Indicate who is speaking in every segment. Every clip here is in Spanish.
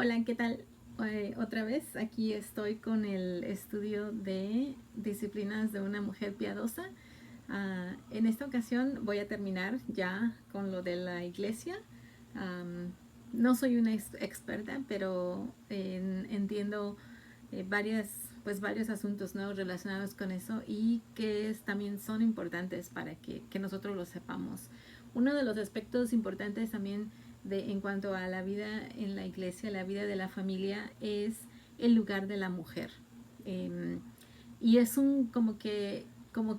Speaker 1: Hola, ¿qué tal? Otra vez aquí estoy con el estudio de disciplinas de una mujer piadosa. En esta ocasión voy a terminar ya con lo de la iglesia. Am, no soy una experta, pero entiendo varios asuntos, ¿no?, relacionados con eso y también son importantes para que nosotros lo sepamos. Uno de los aspectos importantes también en cuanto a la vida en la iglesia, la vida de la familia, es el lugar de la mujer. Em, y es como que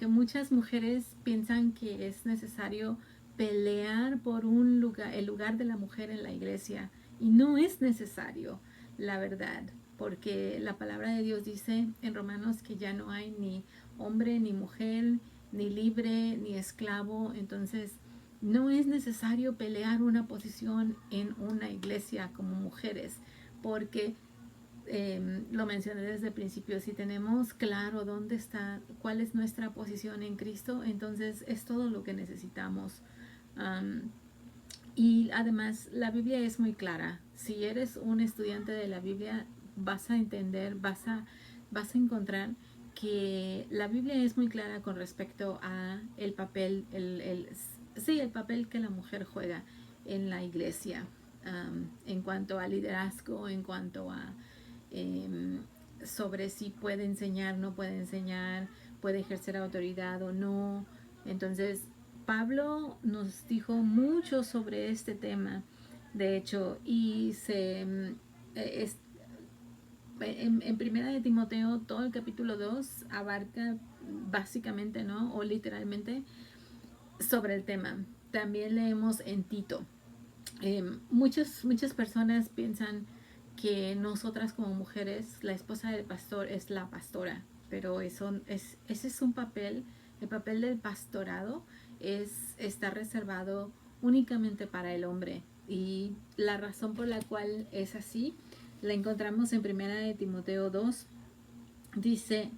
Speaker 1: muchas mujeres piensan que es necesario pelear por el lugar de la mujer en la iglesia. Y no es necesario, la verdad, porque la palabra de Dios dice en Romanos que ya no hay ni hombre ni mujer, ni libre ni esclavo. Entonces, no es necesario pelear una posición en una iglesia como mujeres, porque lo mencioné desde el principio, si tenemos claro dónde está, cuál es nuestra posición en Cristo, entonces es todo lo que necesitamos. Um, y además la Biblia es muy clara. Si eres un estudiante de la Biblia, vas a entender, vas a encontrar que la Biblia es muy clara con respecto a el papel, sí, el papel que la mujer juega en la iglesia, en cuanto a liderazgo, en cuanto a eh, sobre si puede enseñar, no puede enseñar, puede ejercer autoridad o no. Entonces, Pablo nos dijo mucho sobre este tema, de hecho, y es, en Primera de Timoteo, todo el capítulo 2 abarca básicamente, ¿no?, o literalmente sobre el tema. También leemos en Tito. Muchas personas piensan que nosotras como mujeres, la esposa del pastor es la pastora, pero ese es un papel, el papel del pastorado está reservado únicamente para el hombre, y la razón por la cual es así la encontramos en Primera de Timoteo 2. Dice,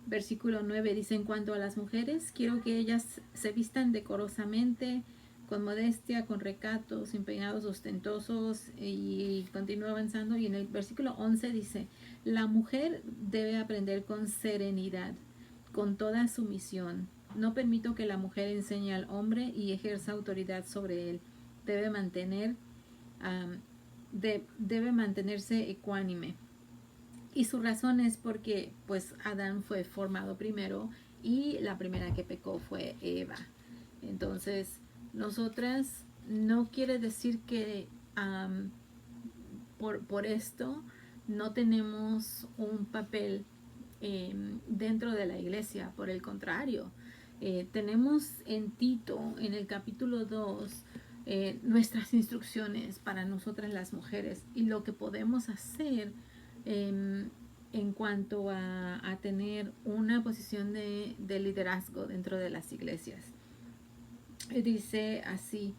Speaker 1: versículo 9, dice: en cuanto a las mujeres, quiero que ellas se vistan decorosamente, con modestia, con recato, sin peinados ostentosos, y continúa avanzando. Y en el versículo 11 dice: la mujer debe aprender con serenidad, con toda sumisión. No permito que la mujer enseñe al hombre y ejerza autoridad sobre él. Debe mantener, um, debe mantenerse ecuánime. Y su razón es porque pues Adán fue formado primero y la primera que pecó fue Eva. Entonces, nosotras, no quiere decir que por esto no tenemos un papel dentro de la iglesia. Por el contrario, tenemos en Tito, en el capítulo 2, nuestras instrucciones para nosotras las mujeres y lo que podemos hacer eh, en cuanto a tener una posición de liderazgo dentro de las iglesias. Dice así,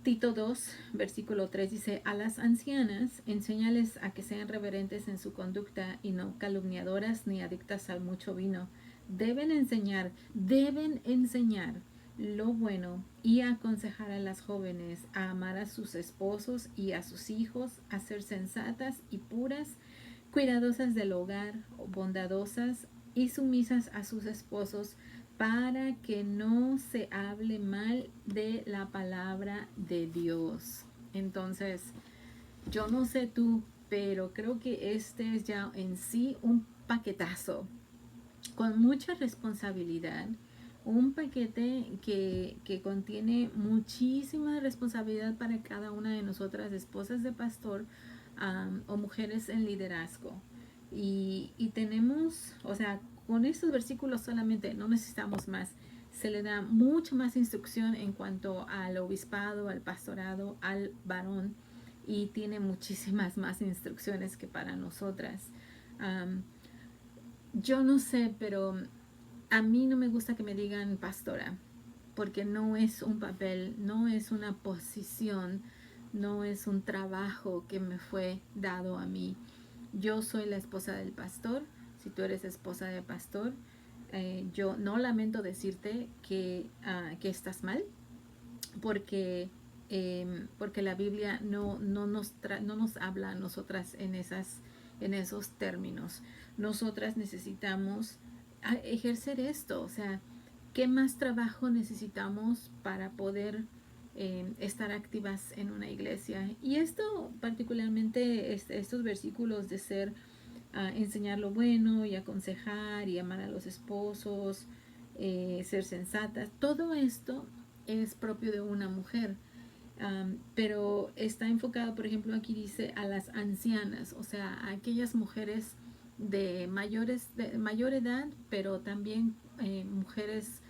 Speaker 1: Tito 2, versículo 3, dice: a las ancianas, enséñales a que sean reverentes en su conducta y no calumniadoras ni adictas al mucho vino. Deben enseñar lo bueno y aconsejar a las jóvenes a amar a sus esposos y a sus hijos, a ser sensatas y puras, cuidadosas del hogar, bondadosas y sumisas a sus esposos, para que no se hable mal de la palabra de Dios. Entonces, yo no sé tú, pero creo que este es ya en sí un paquetazo con mucha responsabilidad, un paquete que contiene muchísima responsabilidad para cada una de nosotras, esposas de pastor, o mujeres en liderazgo. Y tenemos, o sea, con estos versículos solamente no necesitamos más. Se le da mucha más instrucción en cuanto al obispado, al pastorado, al varón, y tiene muchísimas más instrucciones que para nosotras. Um, yo no sé, pero a mí no me gusta que me digan pastora, porque no es un papel, no es una posición, no es un trabajo que me fue dado a mí. Yo soy la esposa del pastor. Si tú eres esposa del pastor, yo no lamento decirte que estás mal, porque porque la Biblia no nos habla a nosotras en esos términos. Nosotras necesitamos ejercer esto, o sea, ¿qué más trabajo necesitamos para poder estar activas en una iglesia? Y esto particularmente, estos versículos de ser, enseñar lo bueno y aconsejar y amar a los esposos, ser sensatas, todo esto es propio de una mujer. Pero está enfocado, por ejemplo, aquí dice a las ancianas, o sea, a aquellas mujeres de mayor edad, pero también mujeres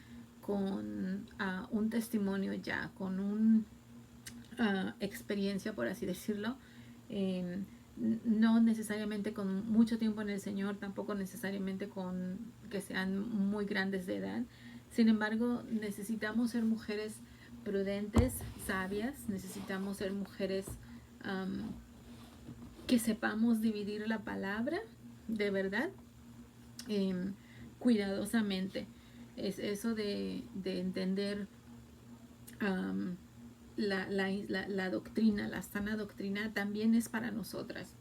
Speaker 1: con un testimonio ya, con una experiencia, por así decirlo, eh, no necesariamente con mucho tiempo en el Señor, tampoco necesariamente con que sean muy grandes de edad. Sin embargo, necesitamos ser mujeres prudentes, sabias, necesitamos ser mujeres um, que sepamos dividir la palabra de verdad, eh, cuidadosamente. Es eso de entender um, la doctrina, la sana doctrina también es para nosotras.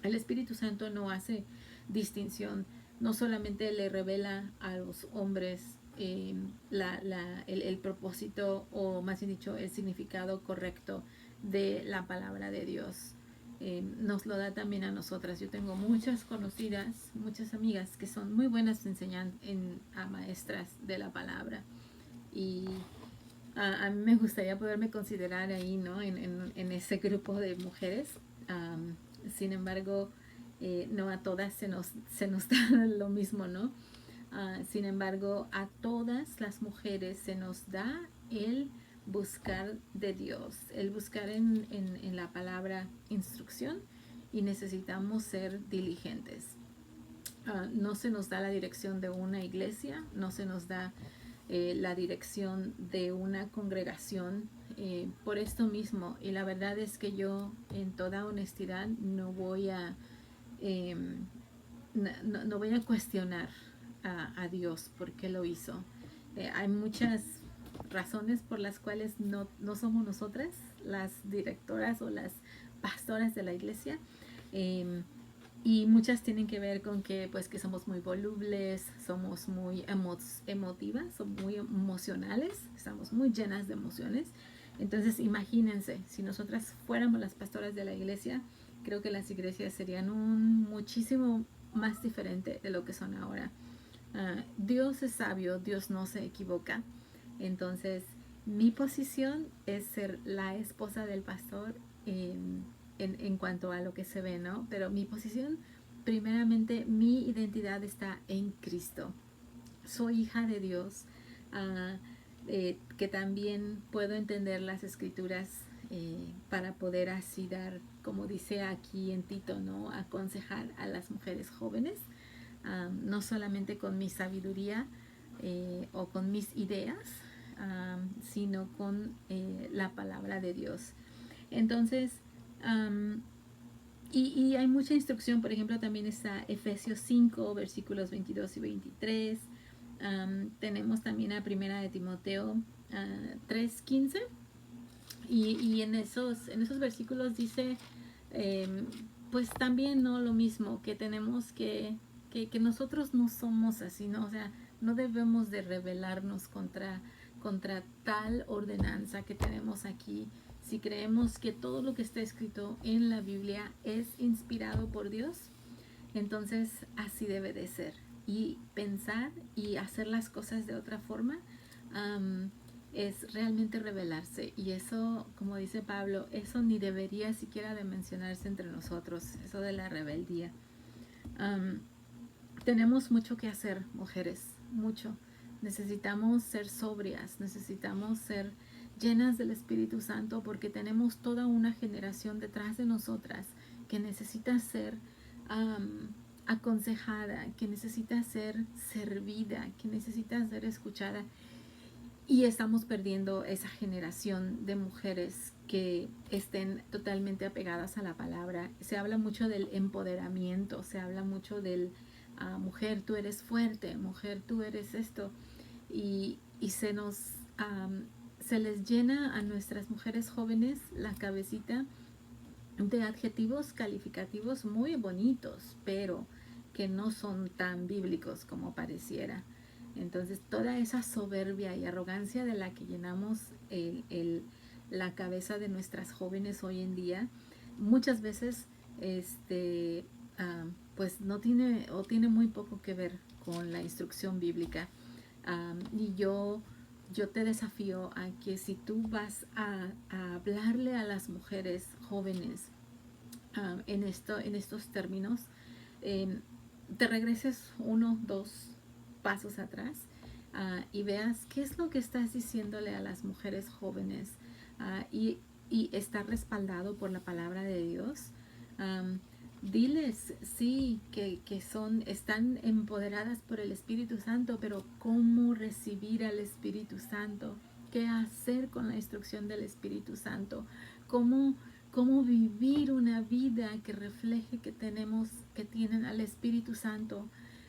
Speaker 1: El Espíritu Santo no hace distinción, no solamente le revela a los hombres el propósito, o más bien dicho, el significado correcto de la palabra de Dios. Nos lo da también a nosotras. Yo tengo muchas conocidas, muchas amigas que son muy buenas enseñando a maestras de la palabra. Y a mí me gustaría poderme considerar ahí, ¿no? En ese grupo de mujeres. Sin embargo, no a todas se nos da lo mismo, ¿no? Sin embargo, a todas las mujeres se nos da el buscar de Dios, el buscar en la palabra instrucción, y necesitamos ser diligentes. No se nos da la dirección de una iglesia, no se nos da la dirección de una congregación por esto mismo. Y la verdad es que yo, en toda honestidad, eh, no voy a cuestionar a Dios por qué lo hizo. Hay muchas razones por las cuales no somos nosotras las directoras o las pastoras de la iglesia. Y muchas tienen que ver con que pues que somos muy volubles, somos muy emotivas, somos muy emocionales, estamos muy llenas de emociones. Entonces imagínense, si nosotras fuéramos las pastoras de la iglesia, creo que las iglesias serían muchísimo más diferente de lo que son ahora. Dios es sabio, Dios no se equivoca. Entonces mi posición es ser la esposa del pastor en cuanto a lo que se ve, ¿no? Pero mi posición, primeramente, mi identidad está en Cristo. Soy hija de Dios, uh, que también puedo entender las escrituras para poder así dar, como dice aquí en Tito, ¿no? Aconsejar a las mujeres jóvenes, no solamente con mi sabiduría o con mis ideas, sino con la palabra de Dios. Entonces, y hay mucha instrucción, por ejemplo, también está Efesios 5, versículos 22 y 23. Tenemos también a Primera de Timoteo 3:15. Y en esos versículos dice, pues también, ¿no? Lo mismo, que tenemos que nosotros no somos así, ¿no? O sea, no debemos de rebelarnos contra tal ordenanza que tenemos aquí. Si creemos que todo lo que está escrito en la Biblia es inspirado por Dios, entonces así debe de ser. Y pensar y hacer las cosas de otra forma es realmente rebelarse. Y eso, como dice Pablo, eso ni debería siquiera de mencionarse entre nosotros, eso de la rebeldía. Tenemos mucho que hacer, mujeres, mucho. Necesitamos ser sobrias, necesitamos ser llenas del Espíritu Santo, porque tenemos toda una generación detrás de nosotras que necesita ser aconsejada, que necesita ser servida, que necesita ser escuchada. Y estamos perdiendo esa generación de mujeres que estén totalmente apegadas a la palabra. Se habla mucho del empoderamiento, se habla mucho del mujer, tú eres fuerte, mujer, tú eres esto. Y se se les llena a nuestras mujeres jóvenes la cabecita de adjetivos calificativos muy bonitos, pero que no son tan bíblicos como pareciera. Entonces, toda esa soberbia y arrogancia de la que llenamos la cabeza de nuestras jóvenes hoy en día, muchas veces pues no tiene o tiene muy poco que ver con la instrucción bíblica. Y yo te desafío a que si tú vas a hablarle a las mujeres jóvenes en estos términos, te regreses 1, 2 pasos atrás y veas qué es lo que estás diciéndole a las mujeres jóvenes y está respaldado por la palabra de Dios. Diles, sí, que están empoderadas por el Espíritu Santo, pero cómo recibir al Espíritu Santo, qué hacer con la instrucción del Espíritu Santo, cómo vivir una vida que refleje que tienen al Espíritu Santo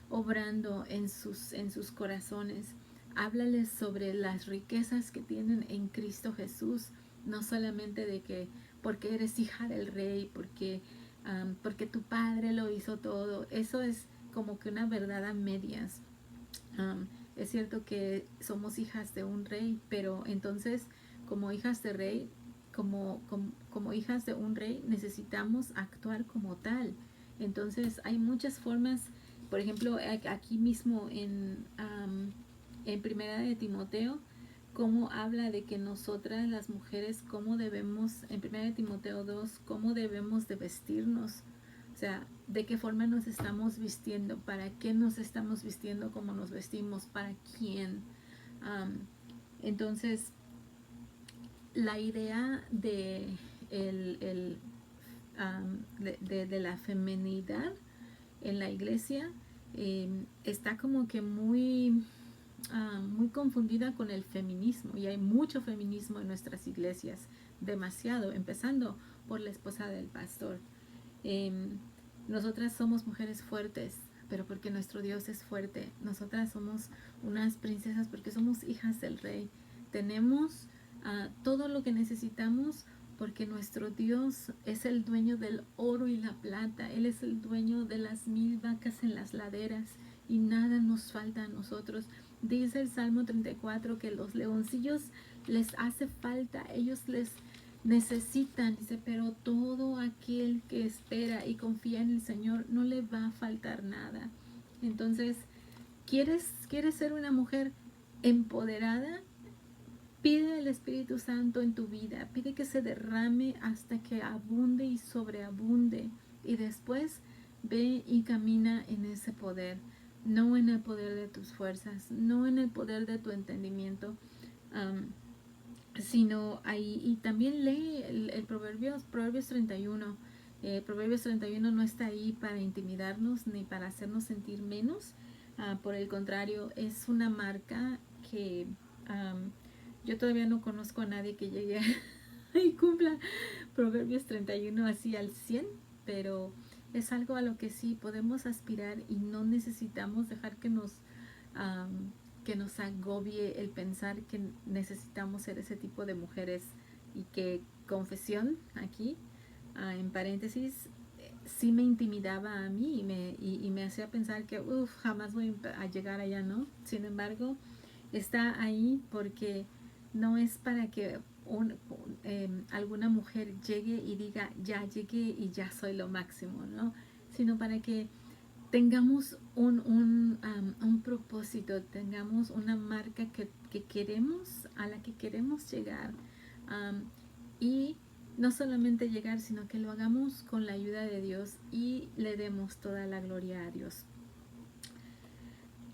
Speaker 1: obrando en sus corazones. Háblales sobre las riquezas que tienen en Cristo Jesús, no solamente de que porque eres hija del rey, porque tu padre lo hizo todo. Eso es como que una verdad a medias. Es cierto que somos hijas de un rey, pero entonces como hijas de rey, como hijas de un rey, necesitamos actuar como tal. Entonces hay muchas formas. Por ejemplo, aquí mismo en Primera de Timoteo, cómo habla de que nosotras las mujeres, cómo debemos, en Primera de Timoteo 2, cómo debemos de vestirnos. O sea, de qué forma nos estamos vistiendo, para qué nos estamos vistiendo, cómo nos vestimos, para quién. Entonces, la idea de la feminidad en la iglesia está como que muy confundida con el feminismo, y hay mucho feminismo en nuestras iglesias, demasiado, empezando por la esposa del pastor. Nosotras somos mujeres fuertes, pero porque nuestro Dios es fuerte. Nosotras somos unas princesas porque somos hijas del rey. Tenemos todo lo que necesitamos porque nuestro Dios es el dueño del oro y la plata. Él es el dueño de las 1000 vacas en las laderas y nada nos falta a nosotros. Dice el Salmo 34 que los leoncillos les hace falta, ellos les necesitan, dice, pero todo aquel que espera y confía en el Señor no le va a faltar nada. Entonces, ¿quieres ser una mujer empoderada? Pide el Espíritu Santo en tu vida, pide que se derrame hasta que abunde y sobreabunde, y después ve y camina en ese poder, no en el poder de tus fuerzas, no en el poder de tu entendimiento, sino ahí. Y también lee el Proverbios 31. Proverbios 31 no está ahí para intimidarnos ni para hacernos sentir menos. Por el contrario, es una marca que yo todavía no conozco a nadie que llegue y cumpla Proverbios 31 así al 100, pero es algo a lo que sí podemos aspirar y no necesitamos dejar que nos agobie el pensar que necesitamos ser ese tipo de mujeres. Y que, confesión aquí, en paréntesis, sí me intimidaba a mí y me hacía pensar que jamás voy a llegar allá, ¿no? Sin embargo, está ahí porque no es para que alguna mujer llegue y diga, ya llegué y ya soy lo máximo, ¿no? Sino para que tengamos un propósito, tengamos una marca que queremos, a la que queremos llegar. Y no solamente llegar, sino que lo hagamos con la ayuda de Dios y le demos toda la gloria a Dios.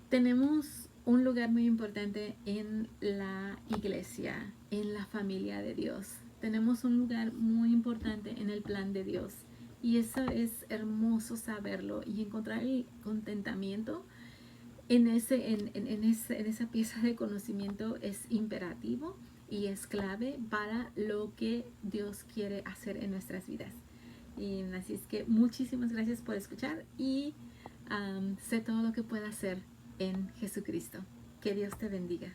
Speaker 1: Tenemos un lugar muy importante en la iglesia, en la familia de Dios. Tenemos un lugar muy importante en el plan de Dios. Y eso es hermoso saberlo y encontrar el contentamiento en esa pieza de conocimiento es imperativo y es clave para lo que Dios quiere hacer en nuestras vidas. Y así es que muchísimas gracias por escuchar y sé todo lo que pueda hacer en Jesucristo. Que Dios te bendiga.